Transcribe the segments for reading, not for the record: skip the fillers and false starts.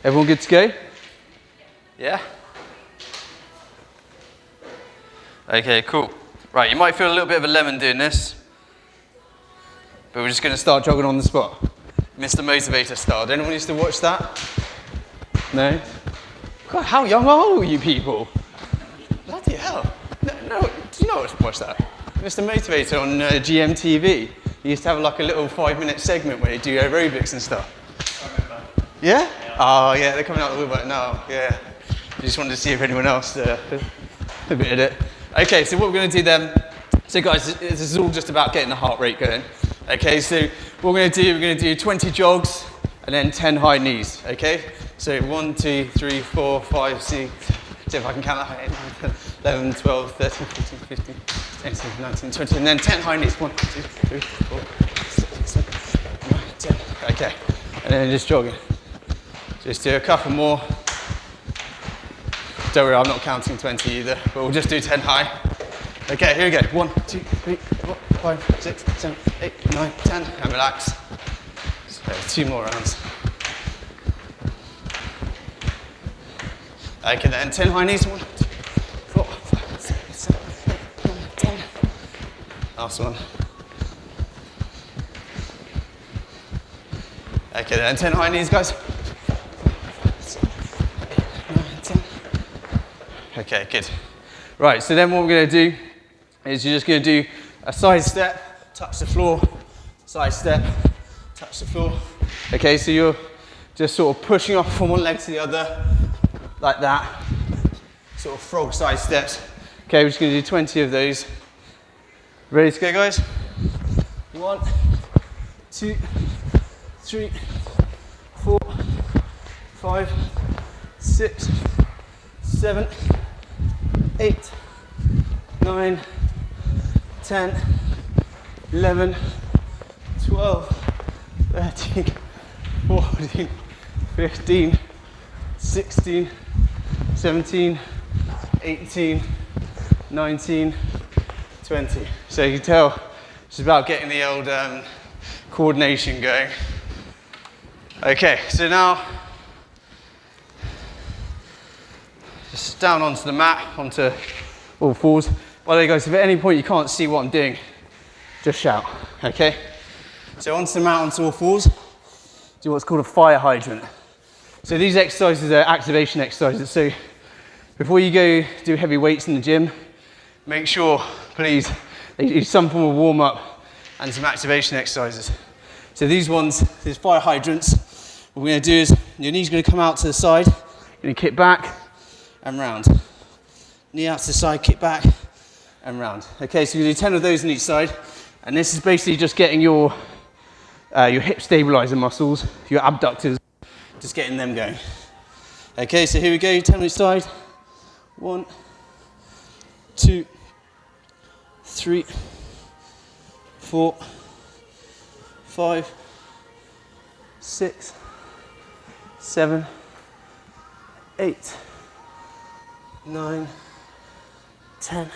Everyone good to go? Yeah? Okay, cool. Right, you might feel a little bit of a lemon doing this, but we're just going to start jogging on the spot. Mr. Motivator style. Did anyone used to watch that? No? God, how young are you people? Bloody hell. No, do you not watch that? Mr. Motivator on GMTV. He used to have like a little 5-minute segment where he'd do aerobics and stuff. I remember. Yeah? Oh yeah, they're coming out of the woodwork now, yeah. I just wanted to see if anyone else admitted it. Okay, so what we're going to do then, so guys, this is all just about getting the heart rate going. Okay, so what we're going to do 20 jogs and then 10 high knees, okay? So 1, 2, 3, 4, 5, 6, see if I can count that, 8, 9, 10, 11, 12, 13, 14, 15, 16, 19, 20, and then 10 high knees. 1, 2, 3, 4, 5, 6, 7, 8, 9, 10. Okay, and then just jogging. Just do a couple more. Don't worry, I'm not counting 20 either, but we'll just do 10 high. Okay, here we go. 1, 2, 3, 4, 5, 6, 7, 8, 9, 10, and relax. So 2 more rounds. Okay, then 10 high knees. 1, 2, 4, 5, 6, 7, 8, 9, 10. Last one. Okay, then 10 high knees, guys. 4, 5, 6, 8, 9, 10. Okay, good. Right, so then what we're going to do is you're just going to do a side step, touch the floor, side step, touch the floor. Okay, so you're just sort of pushing off from one leg to the other, like that. Sort of frog side steps. Okay, we're just going to do 20 of those. Ready to go, guys? 1, 2, 3, 4, 5, 6, 7, 8, 9, 10, 11, 12, 13, 14, 15, 16, 17, 18, 19, 20. So you can tell it's about getting the old coordination going. Okay, so now just down onto the mat, onto all fours. By the way, guys, if at any point you can't see what I'm doing, just shout, okay? So onto the mat, onto all fours, do what's called a fire hydrant. So these exercises are activation exercises. So before you go do heavy weights in the gym, make sure, please, that you do some form of warm up and some activation exercises. So these ones, these fire hydrants, what we're going to do is your knee's going to come out to the side, you're going to kick back and round. Knee out to the side, kick back and round. Okay, so you're going to do 10 of those on each side, and this is basically just getting your hip stabilizer muscles, your abductors, just getting them going. Okay, so here we go, 10 on each side. 1, 2, 3, 4, 5, 6, 7, 8, 9, 10.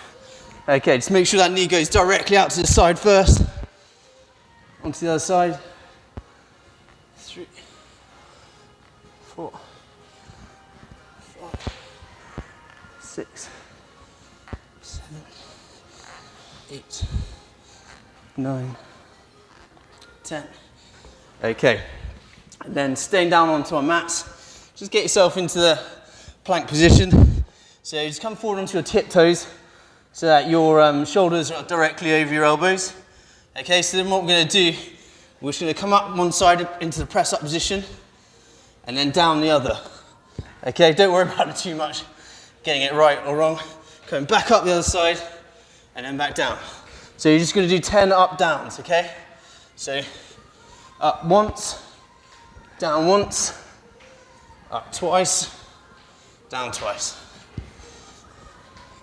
Okay, just make sure that knee goes directly out to the side first. Onto the other side. 3, 4, 5, 6, 7, 8, 9, 10. Okay, and then staying down onto our mats, just get yourself into the plank position. So just come forward onto your tiptoes so that your shoulders are directly over your elbows. Okay, so then what we're going to do, we're just going to come up one side into the press up position and then down the other. Okay, don't worry about it too much, getting it right or wrong. Coming back up the other side and then back down. So you're just going to do 10 up downs, okay? So up once, down once, up twice, down twice.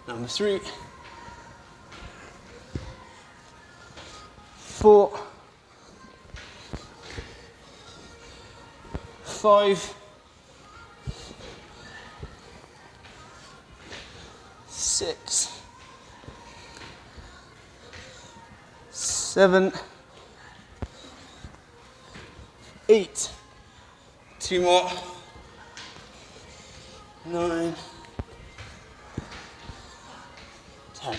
Number 3, 4, 5, 6, 7, 8, 2 more, 9, 10.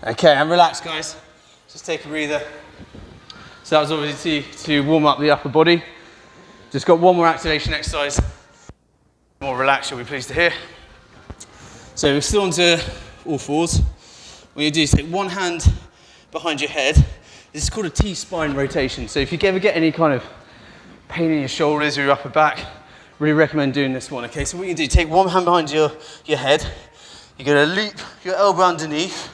Okay, and relax, guys. Just take a breather. So that was obviously to warm up the upper body. Just got one more activation exercise. More relaxed, you'll be pleased to hear. So we're still onto all fours. What you do is take one hand behind your head. This is called a T-spine rotation. So if you ever get any kind of pain in your shoulders or your upper back, really recommend doing this one, okay? So what you do, take one hand behind your head, you're gonna loop your elbow underneath,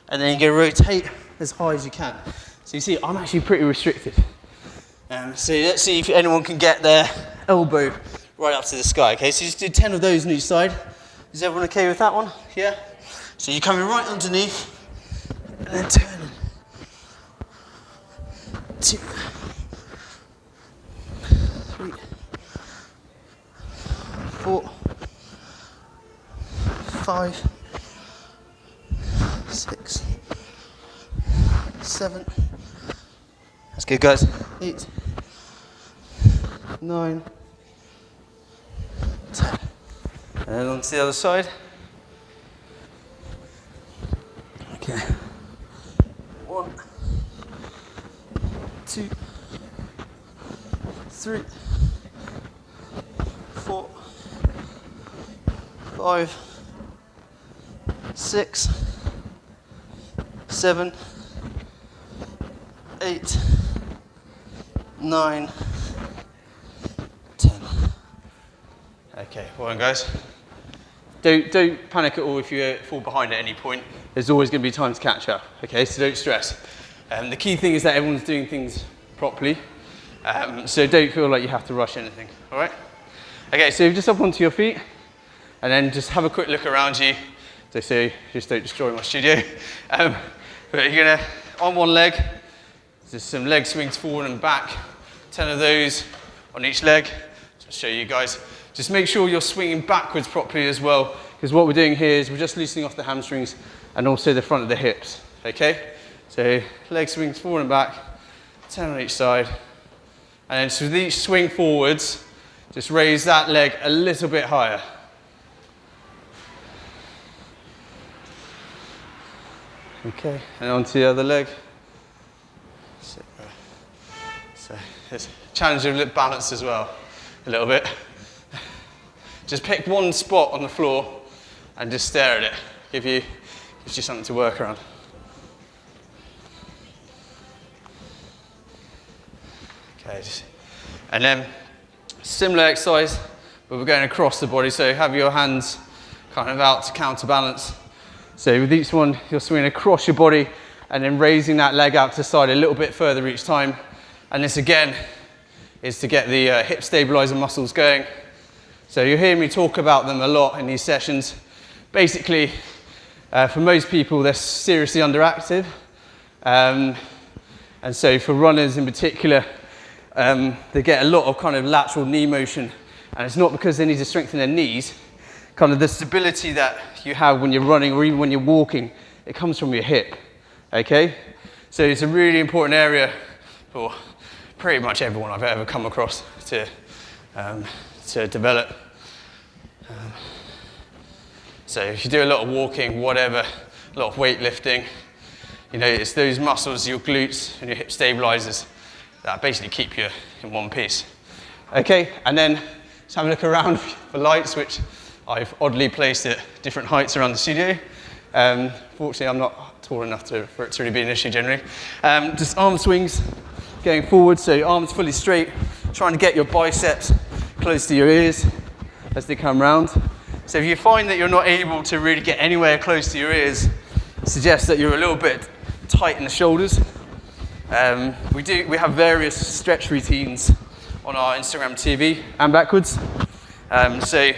and then you're gonna rotate as high as you can. So you see, I'm actually pretty restricted. So let's see if anyone can get their elbow right up to the sky, okay? So just do 10 of those on each side. Is everyone okay with that one? Yeah? So you're coming right underneath, and then turning. 2, 3, 4, 5, 6, 7. That's good, guys. 8, 9, 10. And then on to the other side. Okay. 1, 2, 3, 4, 5, 6, 7, 8, 9, 10. Okay, well done, guys. Don't panic at all if you fall behind at any point. There's always going to be time to catch up, okay? So don't stress. The key thing is that everyone's doing things properly, so don't feel like you have to rush anything, all right? Okay, so just up onto your feet, and then just have a quick look around you. So just don't destroy my studio. But you're gonna, on one leg, just some leg swings forward and back, 10 of those on each leg. Just show you guys. Just make sure you're swinging backwards properly as well, because what we're doing here is we're just loosening off the hamstrings and also the front of the hips, okay? So leg swings forward and back, 10 on each side. And then so with each swing forwards, just raise that leg a little bit higher. Okay, and onto the other leg. So it's a challenge of balance as well, a little bit. Just pick one spot on the floor and just stare at it. Gives you something to work around. Okay, and then similar exercise, but we're going across the body. So have your hands kind of out to counterbalance. So with each one, you're swinging across your body and then raising that leg out to the side a little bit further each time. And this again is to get the hip stabilizer muscles going. So you'll hear me talk about them a lot in these sessions. Basically, for most people, they're seriously underactive. And so for runners in particular, they get a lot of kind of lateral knee motion. And it's not because they need to strengthen their knees. Kind of the stability that you have when you're running or even when you're walking, it comes from your hip, okay? So it's a really important area for pretty much everyone I've ever come across to develop. So if you do a lot of walking, whatever, a lot of weightlifting, you know, it's those muscles, your glutes and your hip stabilizers that basically keep you in one piece. Okay, and then let's have a look around for lights, which I've oddly placed at different heights around the studio. Fortunately, I'm not tall enough for it to really be an issue generally. Just arm swings going forward, so arms fully straight, trying to get your biceps close to your ears as they come round. So if you find that you're not able to really get anywhere close to your ears, it suggests that you're a little bit tight in the shoulders. We have various stretch routines on our Instagram TV and backwards. So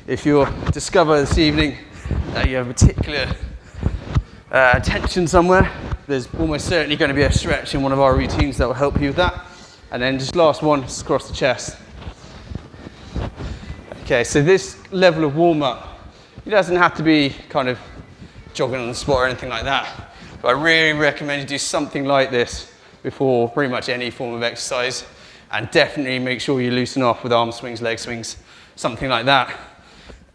if you discover this evening that you have a particular tension somewhere, there's almost certainly going to be a stretch in one of our routines that will help you with that. And then just last one, just across the chest. Okay, so this level of warm-up, it doesn't have to be kind of jogging on the spot or anything like that. But I really recommend you do something like this before pretty much any form of exercise. And definitely make sure you loosen off with arm swings, leg swings, something like that.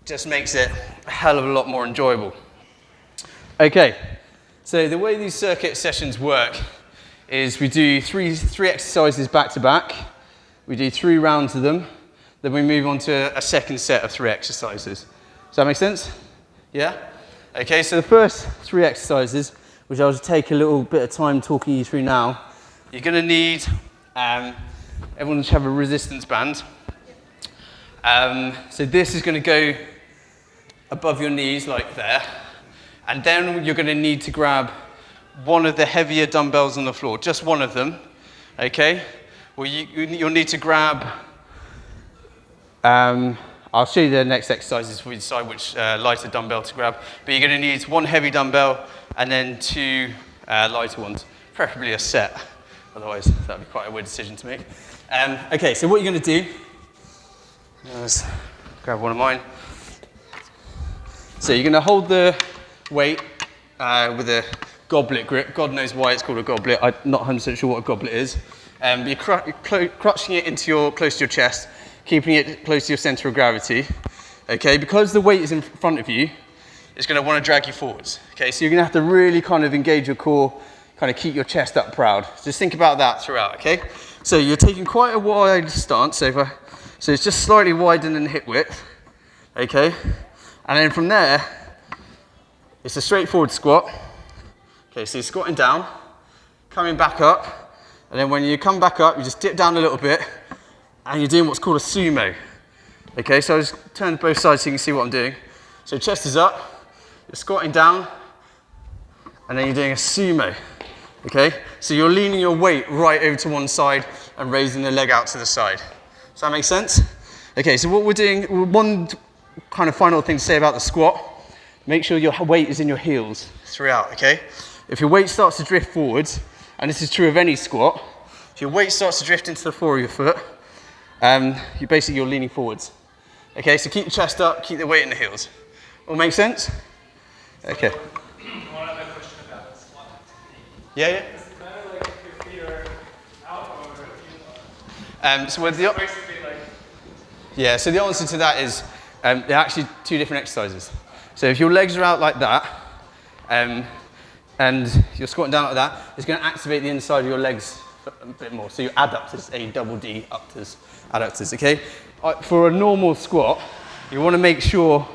Just makes it a hell of a lot more enjoyable. Okay, so the way these circuit sessions work is we do three exercises back to back. We do 3 rounds of them. Then we move on to a second set of 3 exercises. Does that make sense? Yeah? Okay, so the first 3 exercises, which I'll just take a little bit of time talking you through now, you're going to need, everyone should have a resistance band. So this is going to go above your knees like there. And then you're going to need to grab one of the heavier dumbbells on the floor, just one of them, okay? Well, you'll need to grab, I'll show you the next exercises before we decide which lighter dumbbell to grab, but you're going to need 1 heavy dumbbell and then 2 lighter ones, preferably a set, otherwise that would be quite a weird decision to make. Okay, so what you're going to do, let's grab one of mine. So you're going to hold the weight with a goblet grip. God knows why it's called a goblet. I'm not 100% sure what a goblet is. You're crunching it close to your chest, keeping it close to your center of gravity. Okay, because the weight is in front of you, it's going to want to drag you forwards. Okay, so you're going to have to really kind of engage your core, kind of keep your chest up proud. Just think about that throughout, okay? So you're taking quite a wide stance, so it's just slightly wider than hip width, okay? And then from there, it's a straightforward squat. Okay, so you're squatting down, coming back up, and then when you come back up, you just dip down a little bit, and you're doing what's called a sumo. Okay, so I'll just turn both sides so you can see what I'm doing. So chest is up, you're squatting down, and then you're doing a sumo. Okay, so you're leaning your weight right over to one side and raising the leg out to the side. Does that make sense? Okay, so what we're doing, one kind of final thing to say about the squat, make sure your weight is in your heels throughout, okay? If your weight starts to drift forwards, and this is true of any squat, if your weight starts to drift into the floor of your foot, you're leaning forwards. Okay, so keep the chest up, keep the weight in the heels. All make sense? Okay. One other question about the squat technique. Yeah. Does it matter like if your feet are out or if you are? So with the Basically like. Yeah, so the answer to that is they're actually 2 different exercises. So if your legs are out like that, and you're squatting down like that, it's going to activate the inside of your legs a bit more. So your adductors, A-double-D, adductors, okay? For a normal squat, you want to make sure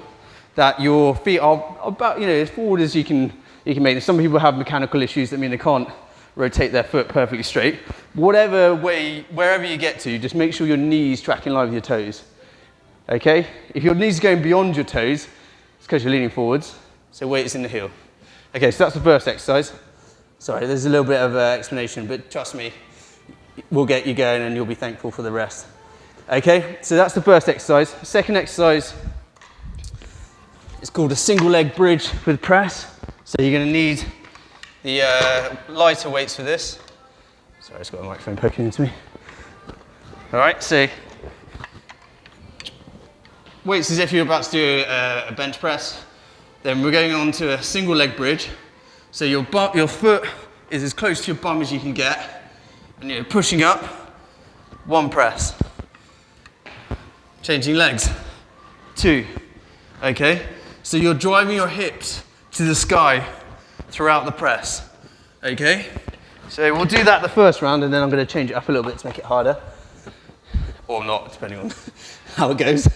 that your feet are about, as forward as you can make them. Some people have mechanical issues that mean they can't rotate their foot perfectly straight. Whatever way, wherever you get to, just make sure your knees track in line with your toes, okay? If your knees are going beyond your toes, it's because you're leaning forwards, so weight is in the heel. Okay, so that's the first exercise. Sorry, there's a little bit of explanation, but trust me, we'll get you going and you'll be thankful for the rest. Okay, so that's the first exercise. Second exercise is called a single leg bridge with press. So you're going to need the lighter weights for this. Sorry, it's got a microphone poking into me. All right, so weights as if you're about to do a bench press. Then we're going on to a single leg bridge. So your foot is as close to your bum as you can get. And you're pushing up, 1 press. Changing legs, 2. Okay? So you're driving your hips to the sky throughout the press. Okay? So we'll do that the first round and then I'm going to change it up a little bit to make it harder. Or not, depending on how it goes.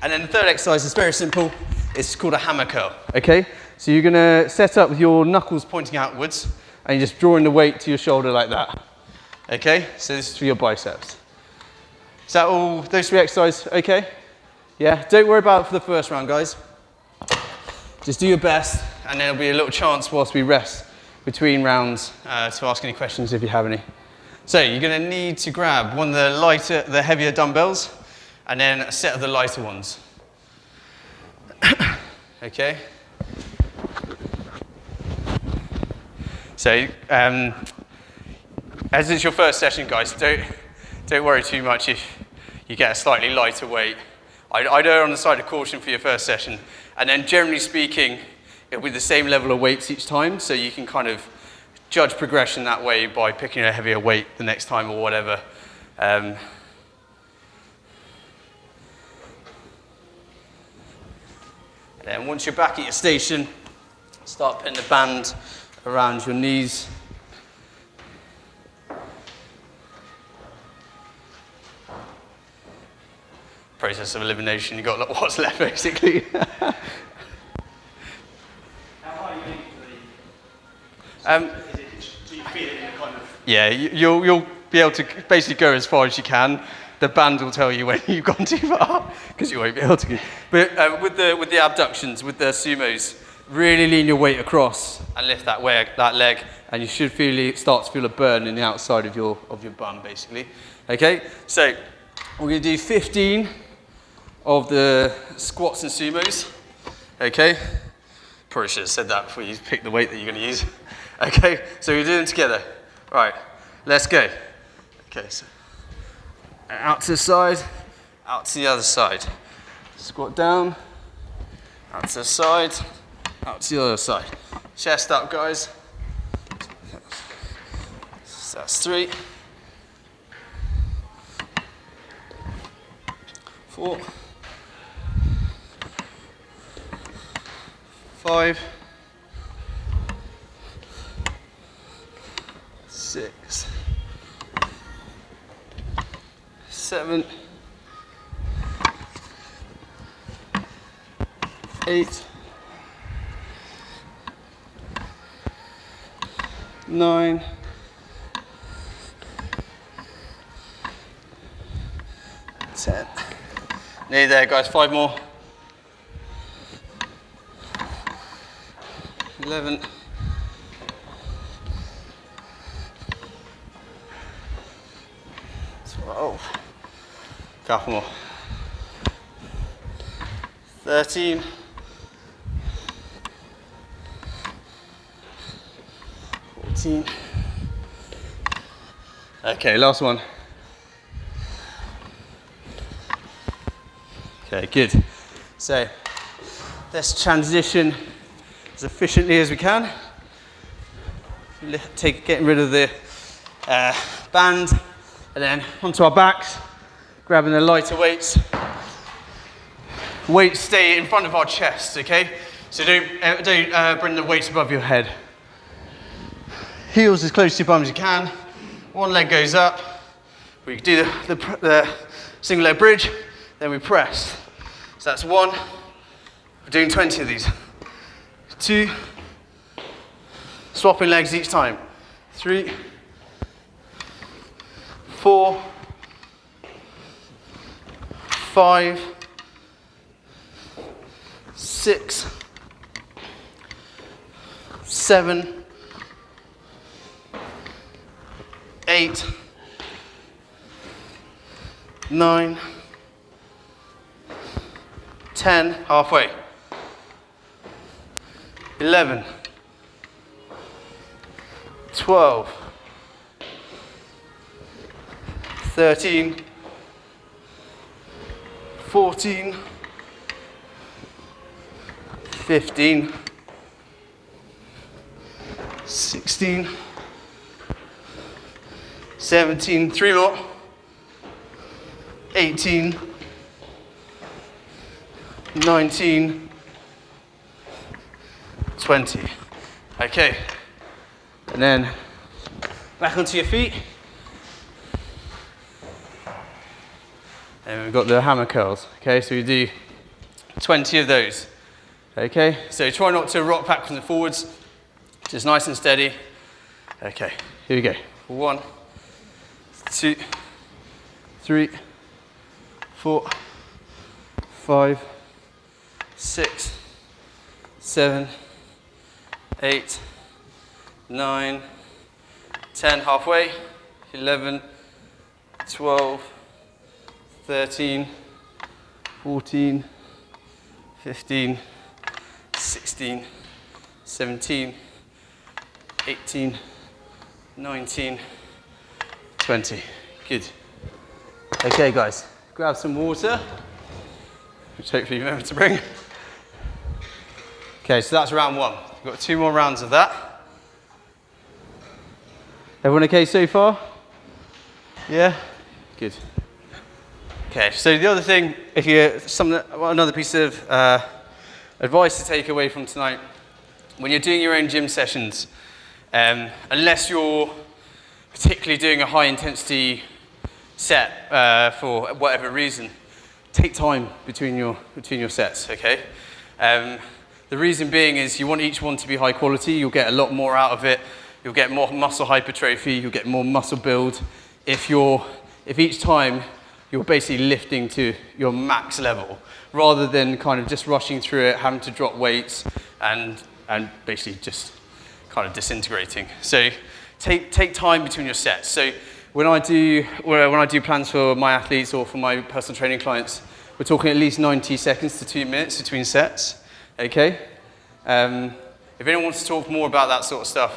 And then the third exercise is very simple. It's called a hammer curl, okay? So you're gonna set up with your knuckles pointing outwards and you're just drawing the weight to your shoulder like that. Okay, so this is for your biceps. Is that all, those 3 exercises okay? Yeah, don't worry about it for the first round, guys. Just do your best and there'll be a little chance whilst we rest between rounds to ask any questions if you have any. So you're gonna need to grab one of the heavier dumbbells and then a set of the lighter ones. Okay. So, as it's your first session, guys, don't worry too much if you get a slightly lighter weight. I'd err on the side of caution for your first session, and then generally speaking, it'll be the same level of weights each time, so you can kind of judge progression that way by picking a heavier weight the next time or whatever. Then once you're back at your station, start putting the band around your knees. Process of elimination, you've got what's left basically. How high are you aiming for the? Do you feel it in a kind of? Yeah, you'll be able to basically go as far as you can. The band will tell you when you've gone too far, because you won't be able to. But with the abductions, with the sumos, really lean your weight across and lift that leg, and you should start to feel a burn in the outside of your bum, basically. Okay, so we're going to do 15 of the squats and sumos. Okay, probably should have said that before you pick the weight that you're going to use. Okay, so we're doing them together. Right, let's go. Okay, so out to the side, out to the other side. Squat down, out to the side, out to the other side. Chest up, guys. So that's 3, 4, 5, 6, 7, 8, 9, 10. Nearly there, guys. 5 more. 11. 12. Couple more. 13. 14. Okay, last one. Okay, good. So let's transition as efficiently as we can. Getting rid of the band, and then onto our backs, grabbing the lighter weights. Weights stay in front of our chest, okay? So don't bring the weights above your head. Heels as close to your bum as you can. One leg goes up. We do the single leg bridge, then we press. So that's 1. We're doing 20 of these. 2. Swapping legs each time. 3. 4. 5. 6. 7. 8. 9. 10, halfway. 11. 12. 13. 14. 15. 16. 17. 3 more. 18. 19, 20. Okay, and then back onto your feet. And we've got the hammer curls. Okay, so we do 20 of those. Okay, so try not to rock backwards and forwards, just nice and steady. Okay, here we go. 1, 2, 3, 4, 5, 6, 7, 8, 9, 10, halfway, 11, 12, 13, 14, 15, 16, 17, 18, 19, 20. Good. Okay, guys, grab some water, which hopefully you remember to bring. Okay, so that's round 1. We've got 2 more rounds of that. Everyone okay so far? Yeah? Good. Okay, so the other thing, if you another piece of advice to take away from tonight. When you're doing your own gym sessions, unless you're particularly doing a high intensity set for whatever reason, take time between your sets, okay? The reason being is you want each one to be high quality. You'll get a lot more out of it. You'll get more muscle hypertrophy. You'll get more muscle build if each time you're basically lifting to your max level, rather than kind of just rushing through it, having to drop weights and basically just kind of disintegrating. So take time between your sets. So when I do plans for my athletes or for my personal training clients, we're talking at least 90 seconds to 2 minutes between sets, okay? If anyone wants to talk more about that sort of stuff,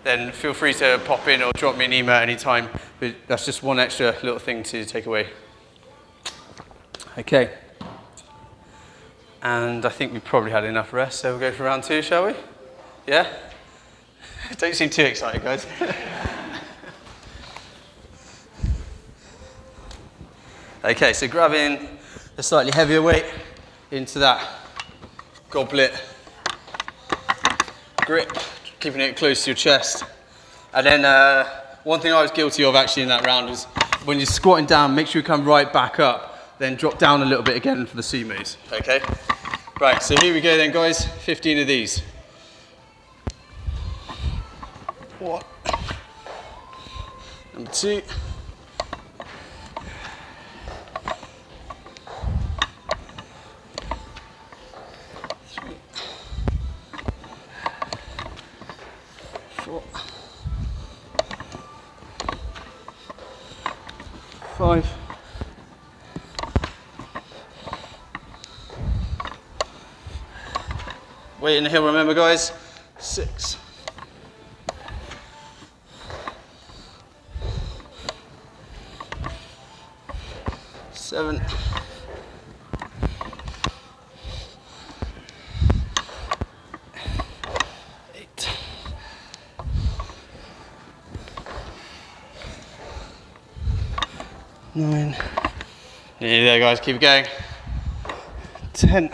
then feel free to pop in or drop me an email anytime. But that's just one extra little thing to take away. Okay. And I think we probably had enough rest, so we'll go for round 2, shall we? Yeah? Don't seem too excited, guys. Okay, so grabbing the slightly heavier weight into that goblet grip, keeping it close to your chest. And then one thing I was guilty of actually in that round was when you're squatting down, make sure you come right back up, then drop down a little bit again for the sumos, okay? Right, so here we go then, guys, 15 of these. 1, number 2, 3, 4, 5, 'Weight in the hill, remember guys, 6, 7, 8, 9, nearly there guys, keep it going, 10,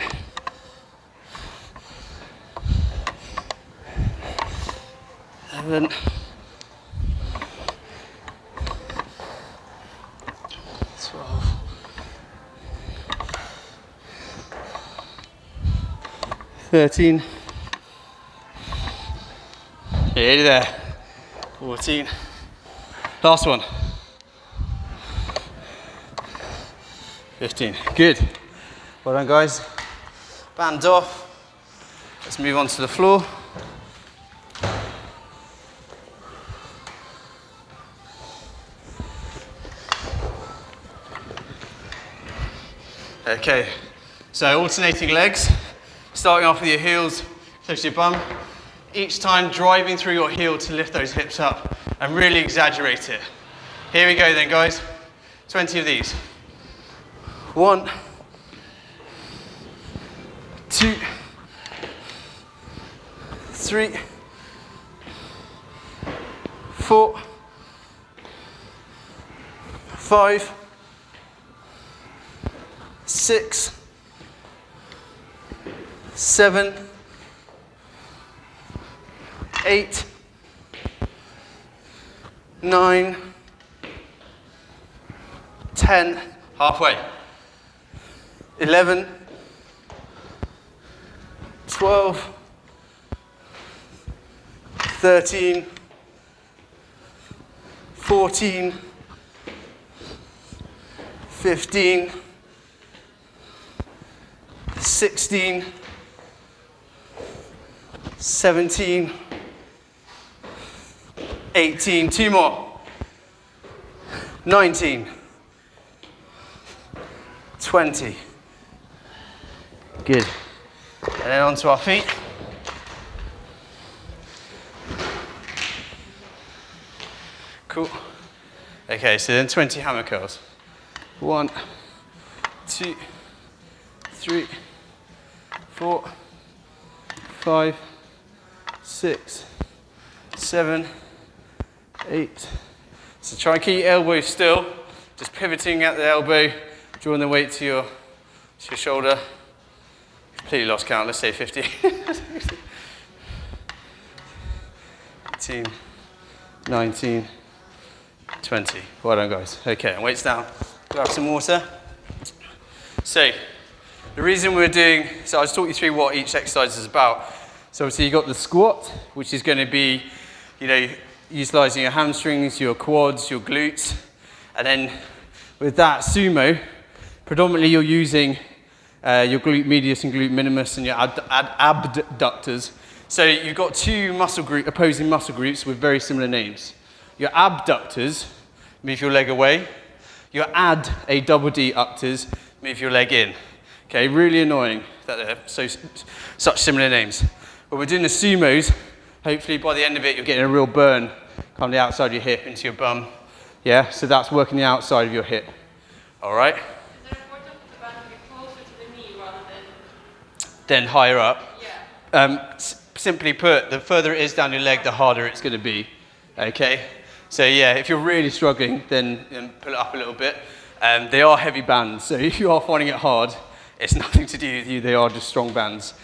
11, 12, 13, nearly there, 14, last one, 15, good, well done guys, band off, let's move on to the floor. Okay, so alternating legs, starting off with your heels close to your bum, each time driving through your heel to lift those hips up and really exaggerate it. Here we go then guys, 20 of these. 1, 2, 3, 4, 5, 6, 7, 8, 9, 10, halfway, 11, 12, 13, 14, 15, 16, 17, 18, 2 more, 19, 20, good, and then onto our feet. Cool. Okay, so then 20 hammer curls. 1, 2, 3, 4, 5, 6, 7, 8. So try and keep your elbows still, just pivoting at the elbow, drawing the weight to your shoulder. Completely lost count, let's say 50. 18, 19, 20. Well done, guys. Okay, weights down. Grab some water. So, the reason we're doing, so I'll just talk you through what each exercise is about. So obviously you've got the squat, which is going to be, you know, utilizing your hamstrings, your quads, your glutes. And then with that sumo, predominantly you're using your glute medius and glute minimus and your abductors. So you've got two opposing muscle groups with very similar names. Your abductors move your leg away. Your adductors move your leg in. Okay, really annoying that they're such similar names. But we're doing the sumos. Hopefully by the end of it, you're getting a real burn from the outside of your hip into your bum. Yeah, so that's working the outside of your hip. All right? Is it important for the band to be closer to the knee rather than... Then higher up. Yeah. Simply put, the further it is down your leg, the harder it's going to be. Okay? So yeah, if you're really struggling, then pull it up a little bit. They are heavy bands, so if you are finding it hard, it's nothing to do with you, they are just strong bands.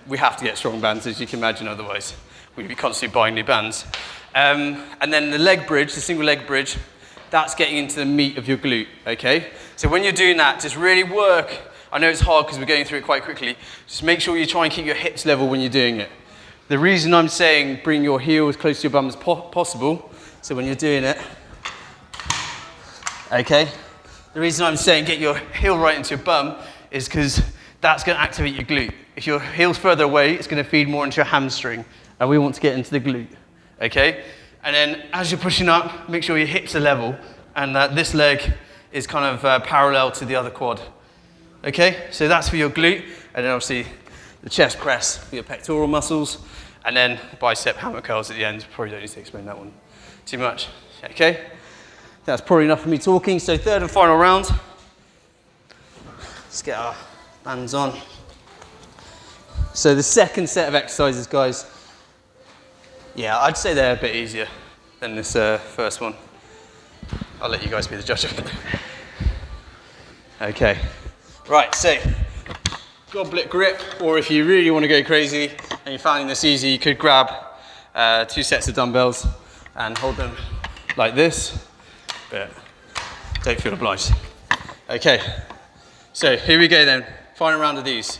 We have to get strong bands, as you can imagine, otherwise we'd be constantly buying new bands. And then the leg bridge, the single leg bridge, that's getting into the meat of your glute, okay? So when you're doing that, just really work. I know it's hard because we're going through it quite quickly. Just make sure you try and keep your hips level when you're doing it. The reason I'm saying bring your heel as close to your bum as possible, so when you're doing it, okay? The reason I'm saying get your heel right into your bum is because that's going to activate your glute. If your heel's further away, it's going to feed more into your hamstring, and we want to get into the glute, okay? And then as you're pushing up, make sure your hips are level, and that this leg is kind of parallel to the other quad, okay? So that's for your glute, and then obviously the chest press for your pectoral muscles, and then bicep hammer curls at the end. Probably don't need to explain that one too much, okay? That's probably enough for me talking. So third and final round. Let's get our bands on. So the second set of exercises, guys, yeah, I'd say they're a bit easier than this first one. I'll let you guys be the judge of it. Okay, right, so goblet grip, or if you really want to go crazy and you're finding this easy, you could grab 2 sets of dumbbells and hold them like this, but don't feel obliged. Okay, so here we go then, final round of these.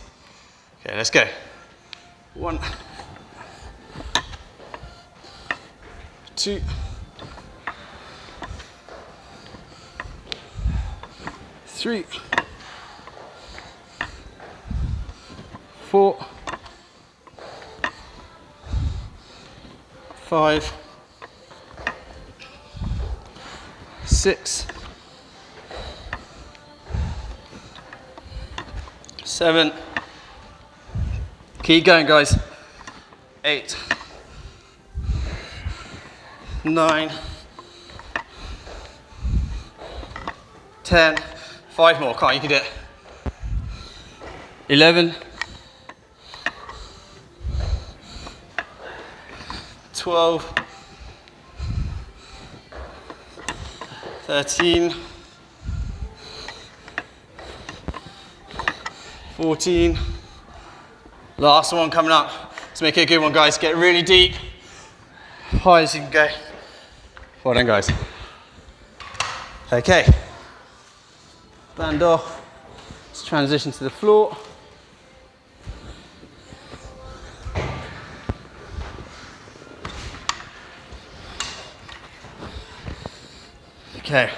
Okay, let's go. 1, 2, 3, 4, 5, 6, 7. Keep going, guys. 8, 9, 10. 5 more. Can't you can do it? 11, 12, 13, 14. Last one coming up. Let's make it a good one, guys. Get really deep. High as you can go. Well done, guys. Okay. Band off. Let's transition to the floor. Okay,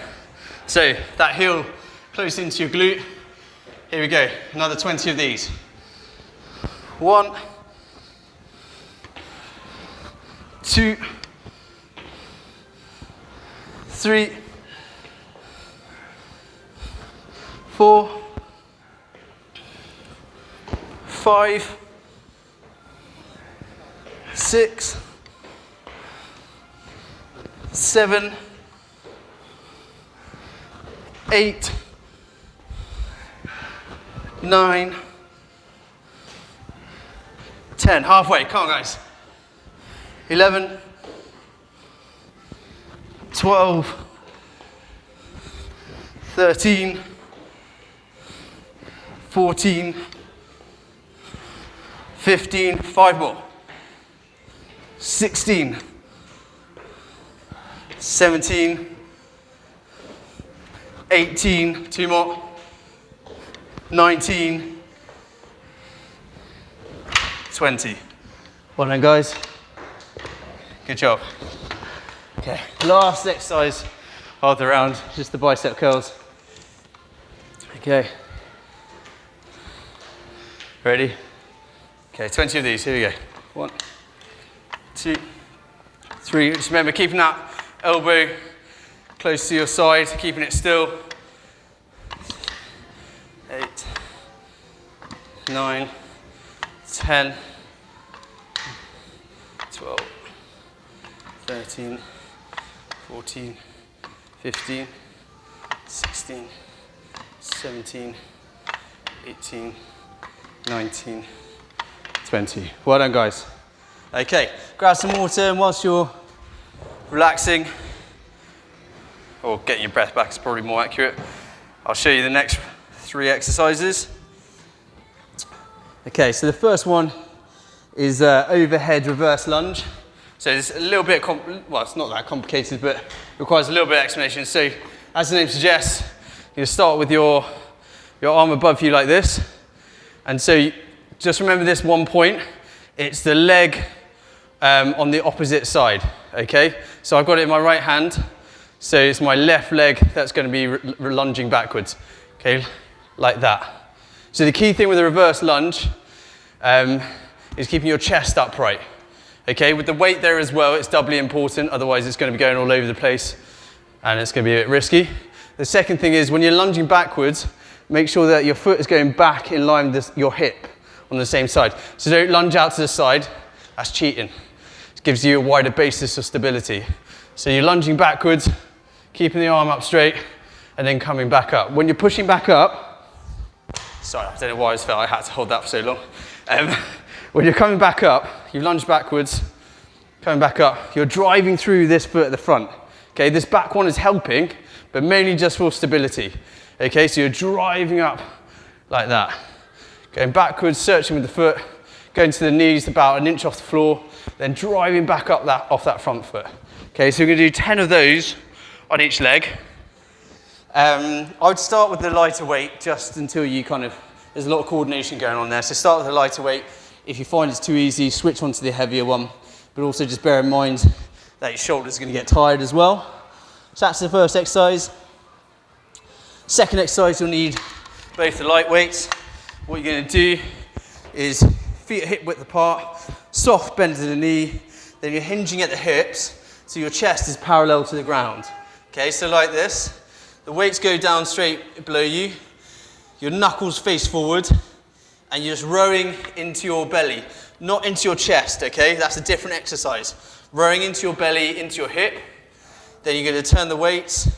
so that heel close into your glute. Here we go, another 20 of these. 1, 2, 3, 4, 5, 6, 7, 8, 9, 10. Halfway. Come on, guys. 11, 12, 13, 14, 15, 5 more. 16, 17, 18, 2 more. 19, 20. Well done, guys. Good job. Okay, last exercise of the round, just the bicep curls. Okay. Ready? Okay, 20 of these, here we go. 1, 2, 3. Just remember, keeping that elbow close to your side, keeping it still. 8, 9, 10, 12, 13, 14, 15, 16, 17, 18, 19, 20. Well done, guys. Okay, grab some water, and whilst you're relaxing, or getting your breath back is probably more accurate, I'll show you the next 3 exercises. Okay, so the first one is overhead reverse lunge. So it's a little bit, well, it's not that complicated, but requires a little bit of explanation. So as the name suggests, you start with your arm above you like this. And so just remember this one point, it's the leg on the opposite side, okay? So I've got it in my right hand, so it's my left leg that's going to be lunging backwards, okay, like that. So the key thing with a reverse lunge is keeping your chest upright. Okay, with the weight there as well, it's doubly important, otherwise it's going to be going all over the place and it's going to be a bit risky. The second thing is when you're lunging backwards, make sure that your foot is going back in line with your hip on the same side. So don't lunge out to the side, that's cheating. It gives you a wider basis of stability. So you're lunging backwards, keeping the arm up straight, and then coming back up. When you're pushing back up, sorry, I don't know why I just felt I had to hold that for so long. When you're coming back up, you lunge backwards, coming back up, you're driving through this foot at the front. Okay, this back one is helping, but mainly just for stability. Okay, so you're driving up like that. Going backwards, searching with the foot, going to the knees about 1 inch off the floor, then driving back up off that front foot. Okay, so we're gonna do 10 of those on each leg. I would start with the lighter weight just until you there's a lot of coordination going on there. So start with the lighter weight. If you find it's too easy, switch on to the heavier one. But also just bear in mind that your shoulders are going to get tired as well. So that's the first exercise. Second exercise, you'll need both the light weights. What you're going to do is feet are hip width apart, soft bend to the knee, then you're hinging at the hips, so your chest is parallel to the ground. Okay, so like this. The weights go down straight below you. Your knuckles face forward. And you're just rowing into your belly, not into your chest, okay? That's a different exercise. Rowing into your belly, into your hip. Then you're going to turn the weights,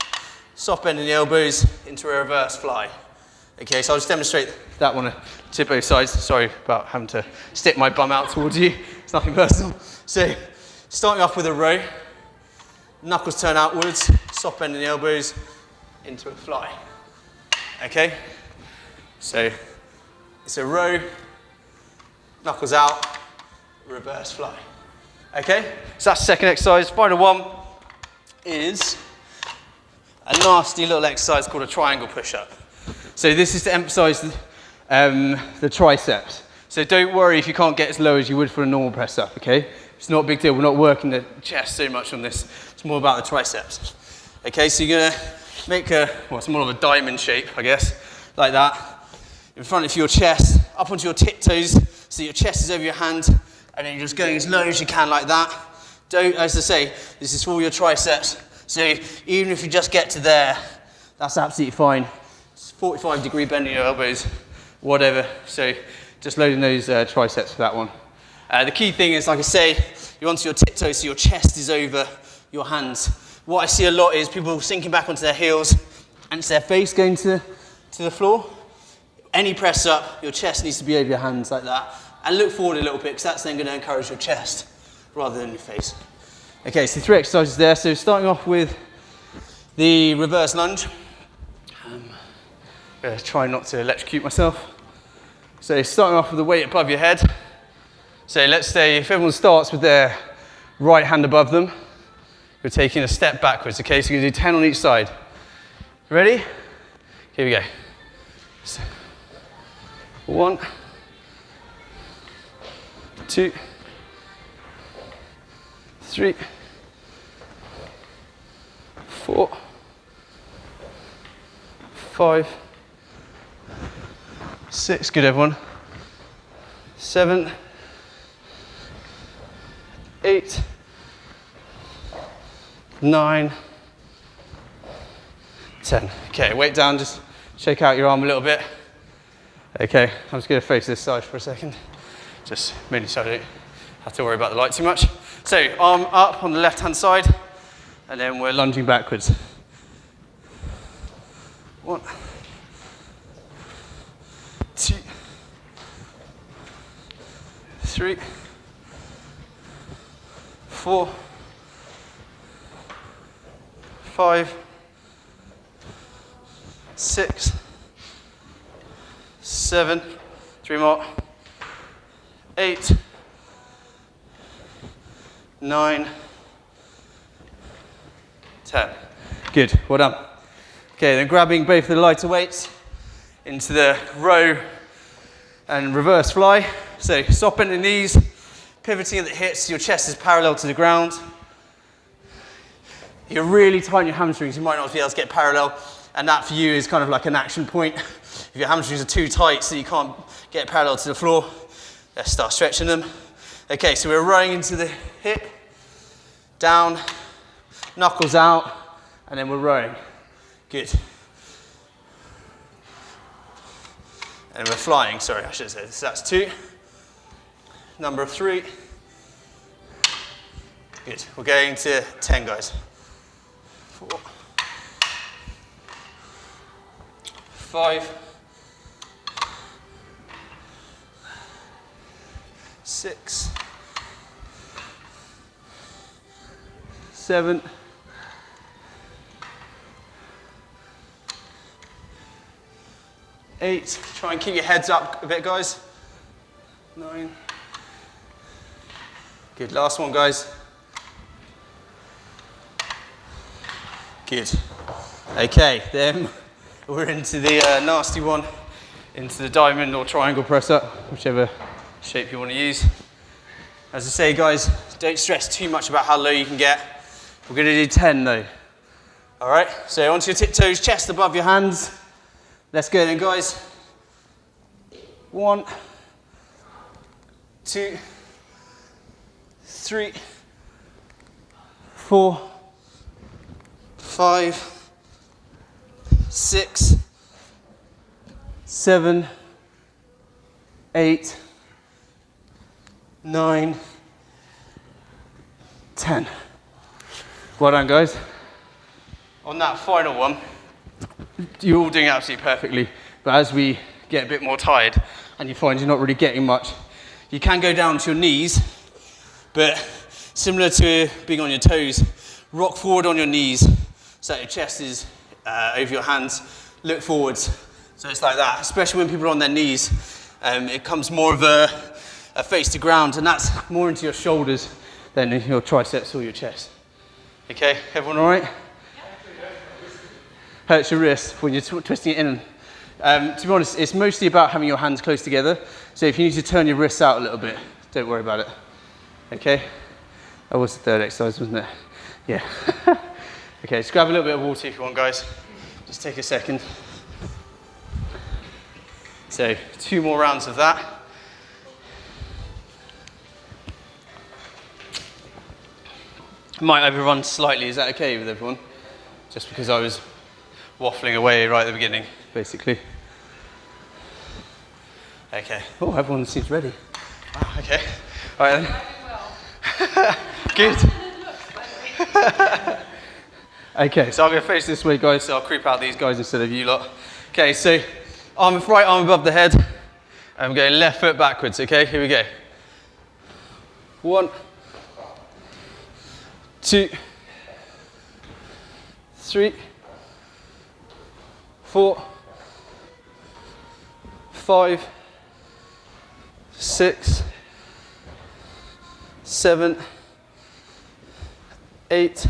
soft bend in the elbows into a reverse fly. Okay, so I'll just demonstrate that one to both sides. Sorry about having to stick my bum out towards you. It's nothing personal. So, starting off with a row, knuckles turn outwards, soft bend in the elbows into a fly. Okay? So, it's a row, knuckles out, reverse fly. Okay, so that's the second exercise. Final one is a nasty little exercise called a triangle push-up. So this is to emphasize the triceps. So don't worry if you can't get as low as you would for a normal press-up, okay? It's not a big deal. We're not working the chest so much on this. It's more about the triceps. Okay, so you're gonna make it's more of a diamond shape, I guess, like that. In front of your chest, up onto your tiptoes, so your chest is over your hand, and then you're just going as low as you can like that. Don't, as I say, this is for your triceps, so even if you just get to there, that's absolutely fine. It's 45-degree bend in your elbows, whatever, so just loading those triceps for that one. The key thing is, like I say, you're onto your tiptoes, so your chest is over your hands. What I see a lot is people sinking back onto their heels, and it's their face going to the floor. Any press up, your chest needs to be over your hands like that. And look forward a little bit, because that's then going to encourage your chest rather than your face. Okay, so 3 exercises there. So starting off with the reverse lunge. I'm going to try not to electrocute myself. So starting off with the weight above your head. So let's say if everyone starts with their right hand above them, you're taking a step backwards, okay? So you're going to do 10 on each side. Ready? Here we go. 1, 2, 3, 4, 5, 6, good everyone. 7, 8, 9, 10. Okay, weight down, just shake out your arm a little bit. Okay, I'm just going to face this side for a second, just mainly so I don't have to worry about the light too much. So, arm up on the left-hand side, and then we're lunging backwards. 1, 2, 3, 4, 5, 6, 7, 3 more, 8, 9, 10. Good, well done. Okay, then grabbing both of the lighter weights into the row and reverse fly. So stop bending the knees, pivoting at the hips, your chest is parallel to the ground. You're really tighten your hamstrings, you might not be able to get parallel, and that for you is kind of like an action point. If your hamstrings are too tight so you can't get parallel to the floor, let's start stretching them. Okay, so we're rowing into the hip, down, knuckles out, and then we're rowing. Good. And we're flying, sorry, I should say. So that's 2. Number of 3. Good. We're going to 10, guys. 4. 5. 6. 7. 8. Try and keep your heads up a bit, guys. 9. Good. Last one, guys. Good. Okay, then we're into the nasty one, into the diamond or triangle press up, whichever shape you want to use. As I say, guys, don't stress too much about how low you can get. We're going to do 10 though. All right, so onto your tiptoes, chest above your hands. Let's go then, guys. 1, 2, 3, 4, 5, 6, 7, 8, 9, 10. Well done, guys. On that final one, you're all doing absolutely perfectly, but as we get a bit more tired and you find you're not really getting much, you can go down to your knees, but similar to being on your toes, rock forward on your knees so that your chest is over your hands, look forwards, so it's like that. Especially when people are on their knees, it comes more of a face to ground, and that's more into your shoulders than your triceps or your chest. Okay, everyone all right? Hurts your wrist when you're twisting it in. To be honest, it's mostly about having your hands close together. So if you need to turn your wrists out a little bit, don't worry about it. Okay? That was the third exercise, wasn't it? Yeah. Okay, just grab a little bit of water if you want, guys. Just take a second. So 2 more rounds of that. Might overrun slightly, is that okay with everyone? Just because I was waffling away right at the beginning, basically. Okay. Oh, everyone seems ready. Wow, okay. All right then. Good. Okay, so I'm going to face this way, guys, so I'll creep out these guys instead of you lot. Okay, so right arm above the head, and I'm going left foot backwards, okay? Here we go. 1, 2, 3, 4, 5, 6, 7, 8,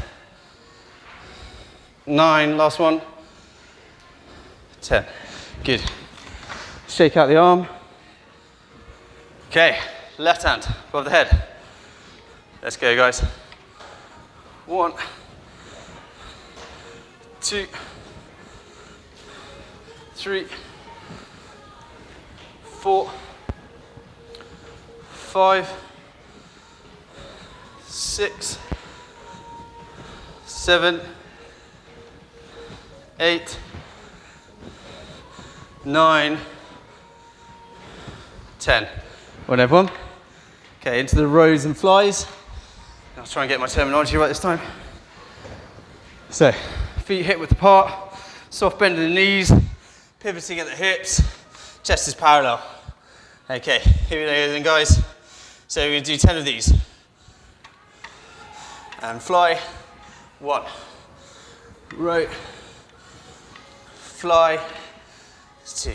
9, last one, 10. Good. Shake out the arm. Okay, left hand above the head. Let's go, guys. 1, 2, 3, 4, 5, 6, 7, 8, 9, 10. Well, everyone. Okay, into the rows and flies. I'll try and get my terminology right this time. So, feet hip width apart, soft bend in the knees, pivoting at the hips, chest is parallel. Okay, here we go then, guys. So we're going to do 10 of these. And fly. 1. Row. Fly. 2.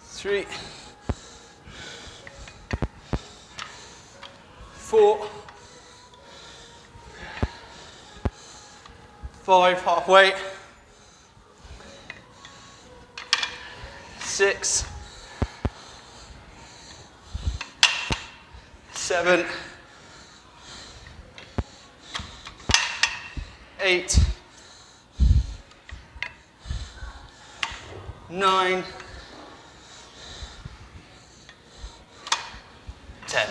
3. 4. 5, halfway. 6. 7. 8. 9. 10.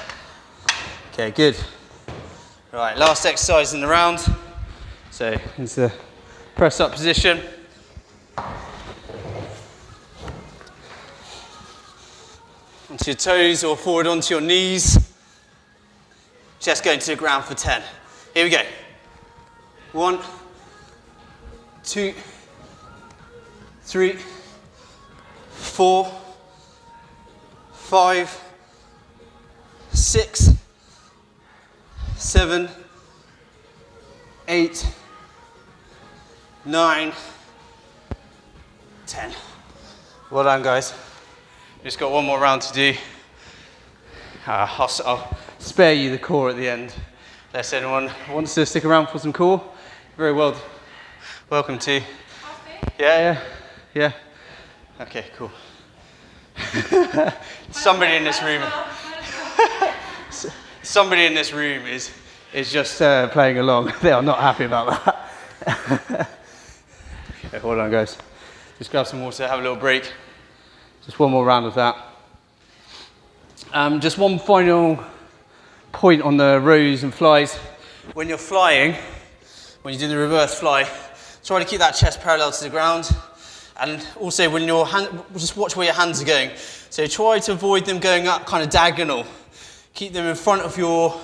Okay, good. Right, last exercise in the round. So, into the press up position. Onto your toes or forward onto your knees. Chest going to the ground for 10. Here we go. 1, 2, 3, 4, 5, 6, 7, 8, 9, 10. Well done, guys. Just got one more round to do. I'll spare you the core at the end. Unless anyone wants to stick around for some core, very well welcome to. Yeah. Okay, cool. Somebody in this room. Somebody in this room is just playing along. They are not happy about that. Okay, hold on, guys. Just grab some water, have a little break. Just one more round of that. Just one final point on the rows and flies. When you're flying, when you do the reverse fly, try to keep that chest parallel to the ground. And also when your just watch where your hands are going. So try to avoid them going up kind of diagonal. Keep them in front of your,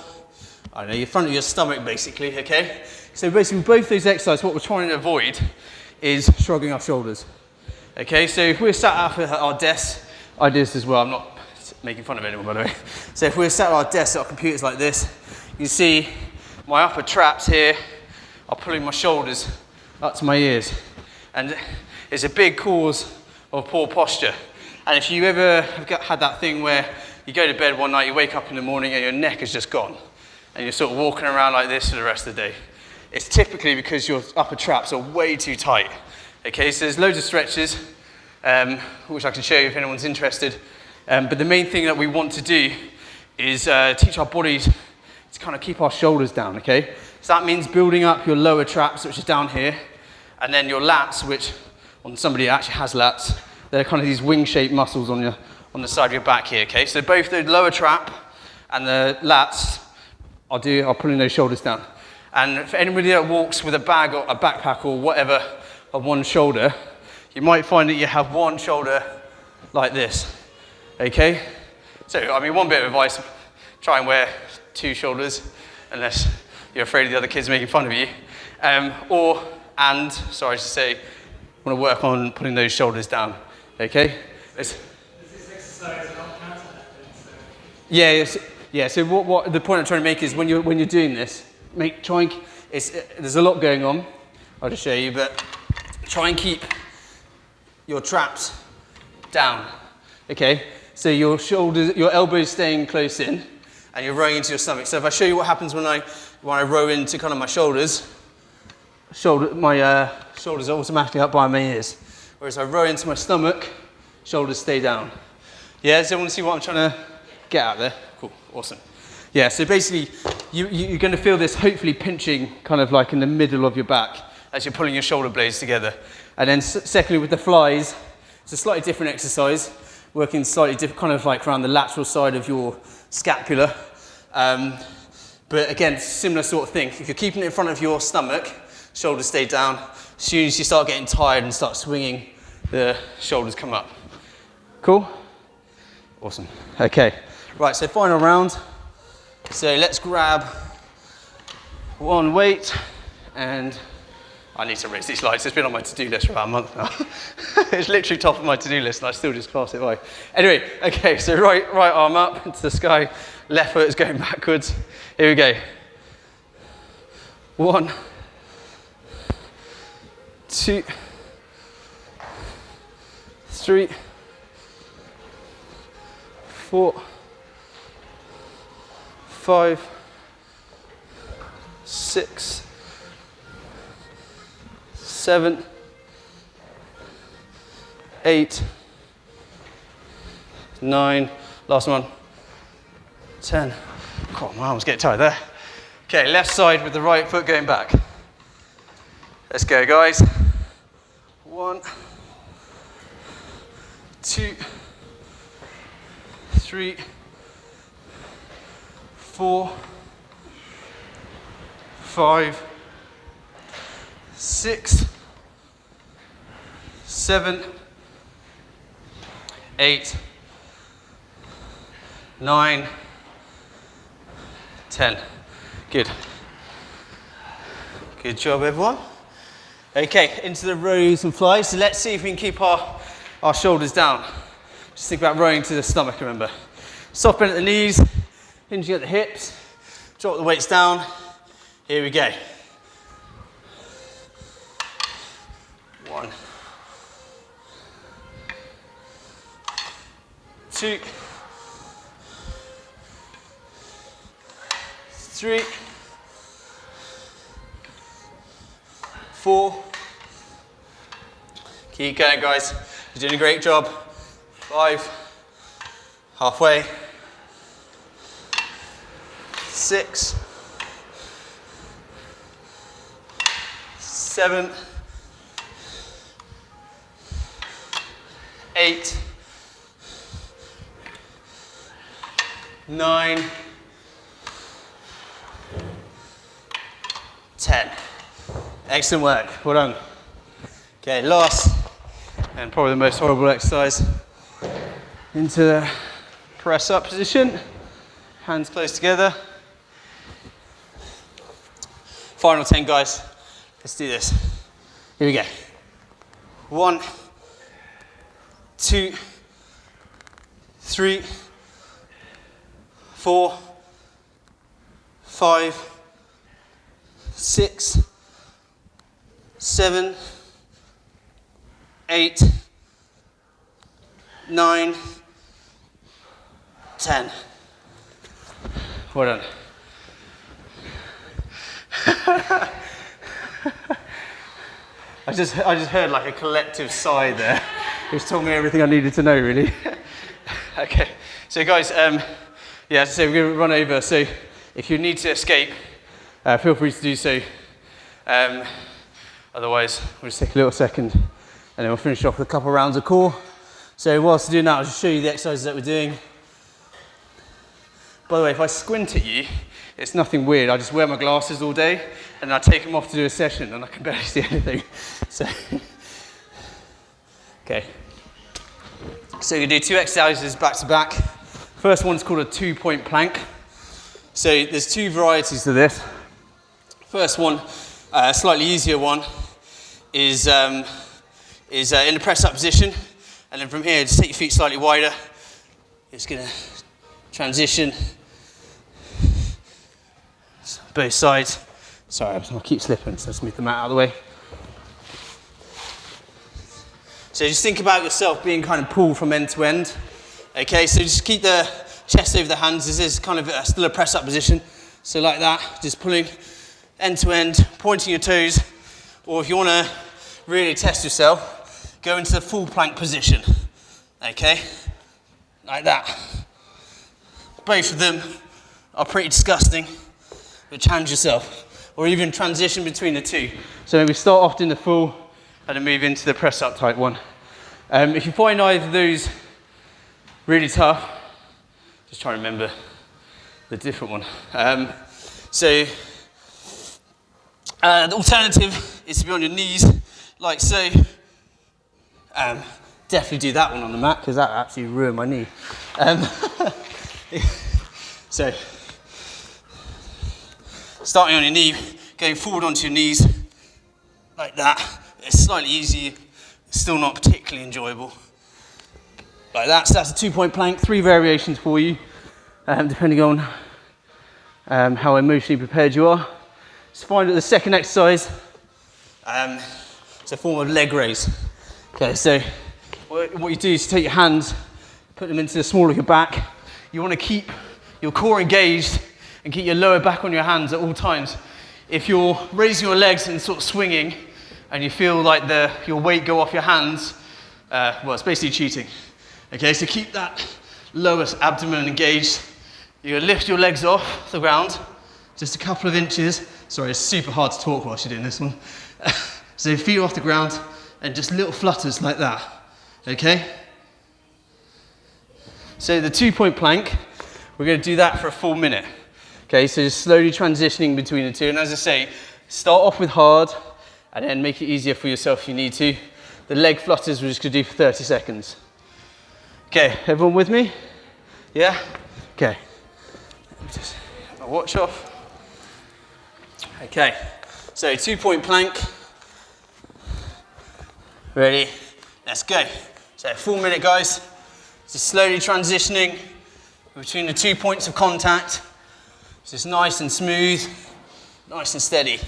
in front of your stomach basically, okay? So basically both those exercises, what we're trying to avoid is shrugging our shoulders. Okay, so if we're sat up at our desk, I do this as well, I'm not making fun of anyone by the way. So if we're sat at our desk at our computers like this, you see my upper traps here are pulling my shoulders up to my ears. And it's a big cause of poor posture. And if you ever have had that thing where you go to bed one night, you wake up in the morning and your neck is just gone, and you're sort of walking around like this for the rest of the day, it's typically because your upper traps are way too tight. Okay, so there's loads of stretches, which I can show you if anyone's interested. But the main thing that we want to do is teach our bodies to kind of keep our shoulders down, okay? So that means building up your lower traps, which is down here, and then your lats, which on somebody who actually has lats, they're kind of these wing-shaped muscles on the side of your back here, okay? So both the lower trap and the lats are pulling those shoulders down. And for anybody that walks with a bag or a backpack or whatever on one shoulder, you might find that you have one shoulder like this, okay? So, I mean, one bit of advice, try and wear two shoulders, unless you're afraid of the other kids making fun of you. Sorry to say, want to work on putting those shoulders down, okay? Does this exercise help counter that? Yeah, so what the point I'm trying to make is when you're doing this, there's a lot going on, I'll just show you, but try and keep your traps down, okay? So your shoulders, your elbows staying close in, and you're rowing into your stomach. So if I show you what happens when I row into kind of my shoulders, my shoulders are automatically up by my ears. Whereas I row into my stomach, shoulders stay down. Yeah, does everyone see what I'm trying to get out there? Cool, awesome. Yeah, so basically you're going to feel this hopefully pinching kind of like in the middle of your back as you're pulling your shoulder blades together. And then secondly with the flies, it's a slightly different exercise, working slightly different, kind of like around the lateral side of your scapula. But again, similar sort of thing. If you're keeping it in front of your stomach, shoulders stay down. As soon as you start getting tired and start swinging, the shoulders come up. Cool? Awesome. Okay. Right, so final round. So let's grab one weight, and I need to raise these lights. It's been on my to-do list for about a month now. It's literally top of my to-do list and I still just pass it by. Anyway, okay, so right arm up into the sky, left foot is going backwards. Here we go. 1, 2, 3, 4, 5, 6, 7, 8, 9, last one, 10. God, my arms get tired there. Okay, left side with the right foot going back. Let's go, guys. 1, 2, 3, 4, 5, 6, 7, 8, 9, 10. Good. Good job, everyone. Okay, into the rows and flies. So let's see if we can keep our shoulders down. Just think about rowing to the stomach, remember. Soft bend at the knees, hinging at the hips. Drop the weights down. Here we go. 1, 2, 3, 4. Keep going, guys. You're doing a great job. 5, halfway. 6, 7, 8, 9, 10. Excellent work. Well done. Okay, last and probably the most horrible exercise. Into the press up position. Hands close together. Final 10, guys. Let's do this. Here we go. 1, 2, 3, 4, 5, 6, 7, 8, 9, 10. Well done. I just heard like a collective sigh there, which told me everything I needed to know, really. Okay, so guys, yeah, as I say, we're going to run over. So if you need to escape, feel free to do so. Otherwise, we'll just take a little second, and then we'll finish off with a couple of rounds of core. So whilst we're doing that, I'll just show you the exercises that we're doing. By the way, if I squint at you, it's nothing weird. I just wear my glasses all day, and I take them off to do a session, and I can barely see anything. So, okay. So you do 2 exercises back to back. First one's called a 2-point plank. So there's 2 varieties to this. First one, slightly easier one, is in the press up position, and then from here, just take your feet slightly wider. It's going to transition both sides. Sorry, I'll keep slipping, so let's move the mat out of the way. So just think about yourself being kind of pulled from end to end. Okay, so just keep the chest over the hands. This is kind of still a press up position. So like that, just pulling end to end, pointing your toes. Or if you want to really test yourself, go into the full plank position. Okay, like that. Both of them are pretty disgusting, but challenge yourself. Or even transition between the two. So maybe start off in the full and then move into the press up type one. If you find either of those really tough, just try to remember the different one. The alternative is to be on your knees, like so. Definitely do that one on the mat, because that absolutely ruined my knee. So, starting on your knee, going forward onto your knees, like that. It's slightly easy, it's still not particularly enjoyable. Like that, so that's a 2-point plank, 3 variations for you, depending on how emotionally prepared you are. So find that the second exercise, it's a form of leg raise. Okay, so what you do is take your hands, put them into the small of your back. You want to keep your core engaged and keep your lower back on your hands at all times. If you're raising your legs and sort of swinging and you feel like your weight go off your hands, well, it's basically cheating. Okay, so keep that lower abdomen engaged. You lift your legs off the ground, just a couple of inches. Sorry, it's super hard to talk whilst you're doing this one. So feet off the ground and just little flutters like that. Okay? So the 2-point plank, we're going to do that for a full minute. Okay, so just slowly transitioning between the two. And as I say, start off with hard and then make it easier for yourself if you need to. The leg flutters we're just going to do for 30 seconds. Okay, everyone with me? Yeah? Okay. Let me just get my watch off. Okay, so 2-point plank. Ready? Let's go. So full minute, guys. Just slowly transitioning between the 2 points of contact. Just nice and smooth, nice and steady.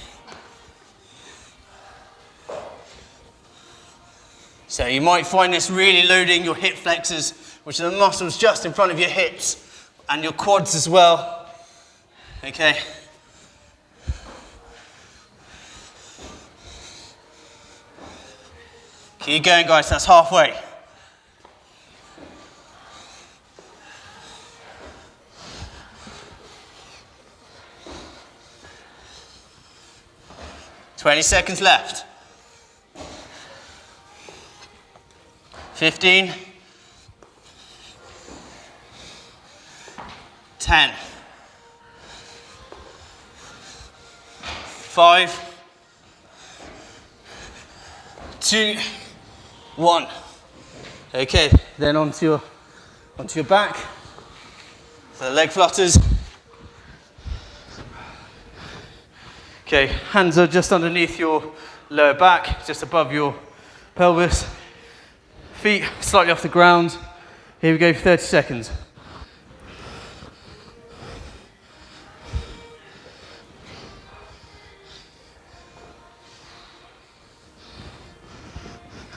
So you might find this really loading your hip flexors, which are the muscles just in front of your hips, and your quads as well. Okay. Keep going, guys, that's halfway. $20 seconds left. 15. 10. 5. 2. 1. Okay, then onto your back. So the leg flutters. Okay, hands are just underneath your lower back, just above your pelvis. Feet slightly off the ground. Here we go for 30 seconds.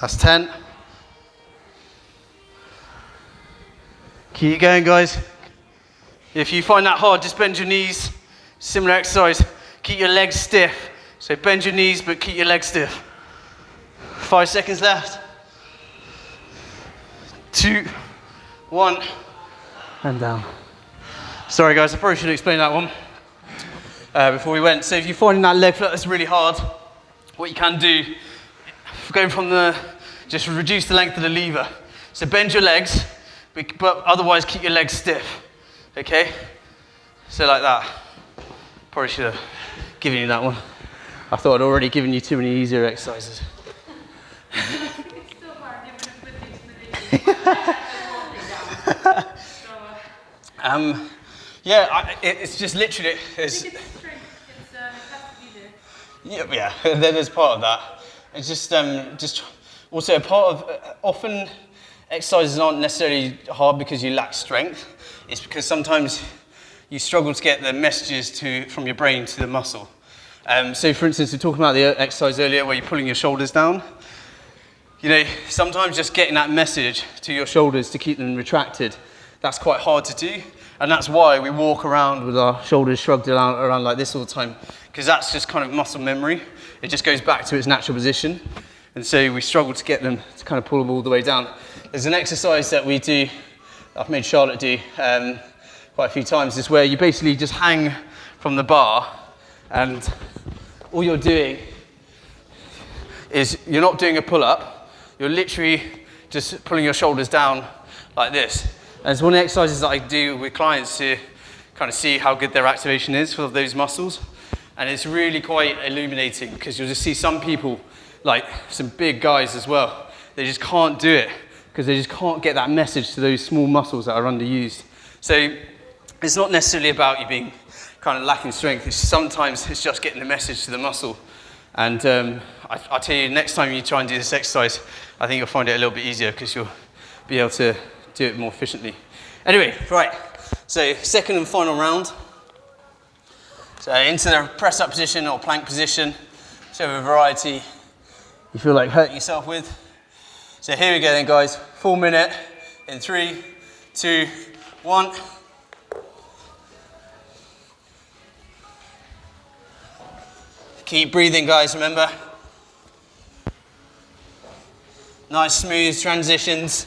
That's 10. Keep going, guys. If you find that hard, just bend your knees. Similar exercise. Keep your legs stiff. So bend your knees, but keep your legs stiff. 5 seconds left. 2, 1, and down. Sorry, guys, I probably should explain that one before we went. So if you're finding that leg flutter is really hard, what you can do, going from just reduce the length of the lever. So bend your legs, but otherwise keep your legs stiff. Okay? So like that. Probably should have given you that one. I thought I'd already given you too many easier exercises. It's still hard, even with the explanation. Yeah, it's just literally. It's strength. It has to be there. Yeah, then there's part of that. It's just also a part of often exercises aren't necessarily hard because you lack strength. It's because sometimes you struggle to get the messages from your brain to the muscle. So for instance, we were talking about the exercise earlier where you're pulling your shoulders down. you know, sometimes just getting that message to your shoulders to keep them retracted, that's quite hard to do. And that's why we walk around with our shoulders shrugged around like this all the time, because that's just kind of muscle memory. It just goes back to its natural position. And so we struggle to get them to kind of pull them all the way down. There's an exercise that we do, I've made Charlotte do quite a few times, is where you basically just hang from the bar, and all you're doing is you're not doing a pull-up, you're literally just pulling your shoulders down like this. And it's one of the exercises that I do with clients to kind of see how good their activation is for those muscles. And it's really quite illuminating, because you'll just see some people, like some big guys as well, they just can't do it because they just can't get that message to those small muscles that are underused. So it's not necessarily about you being kind of lacking strength. Sometimes it's just getting the message to the muscle. And I'll tell you, next time you try and do this exercise, I think you'll find it a little bit easier, because you'll be able to do it more efficiently. Anyway, right, so second and final round. So into the press up position or plank position, so a variety you feel like hurting yourself with. So here we go then, guys, full minute in 3, 2, 1. Keep breathing, guys, remember. Nice smooth transitions.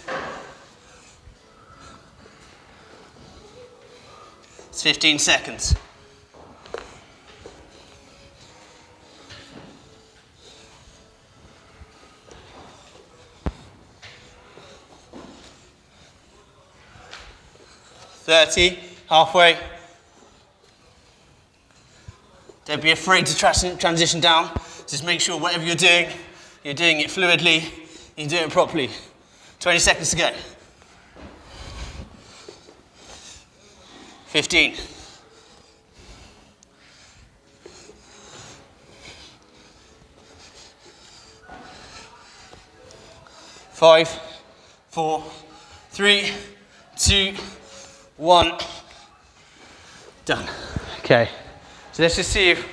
It's 15 seconds. Halfway. Don't be afraid to transition down. Just make sure whatever you're doing it fluidly, you're doing it properly. 20 seconds to go. 15. 5, 4, 3, 2, 1. Done. Okay. So let's just see if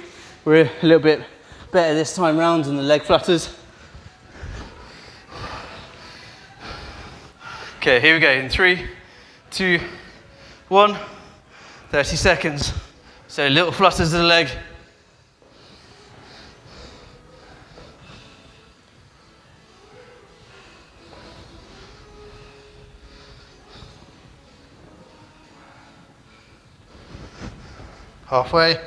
we're a little bit better this time round on the leg flutters. Okay, here we go. In 3, 2, 1. 30 seconds. So little flutters of the leg. Halfway.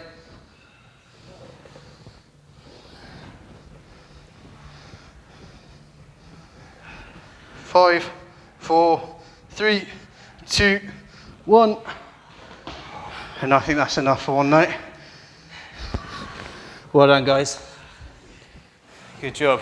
5, 4, 3, 2, 1. And I think that's enough for one night. Well done, guys. Good job.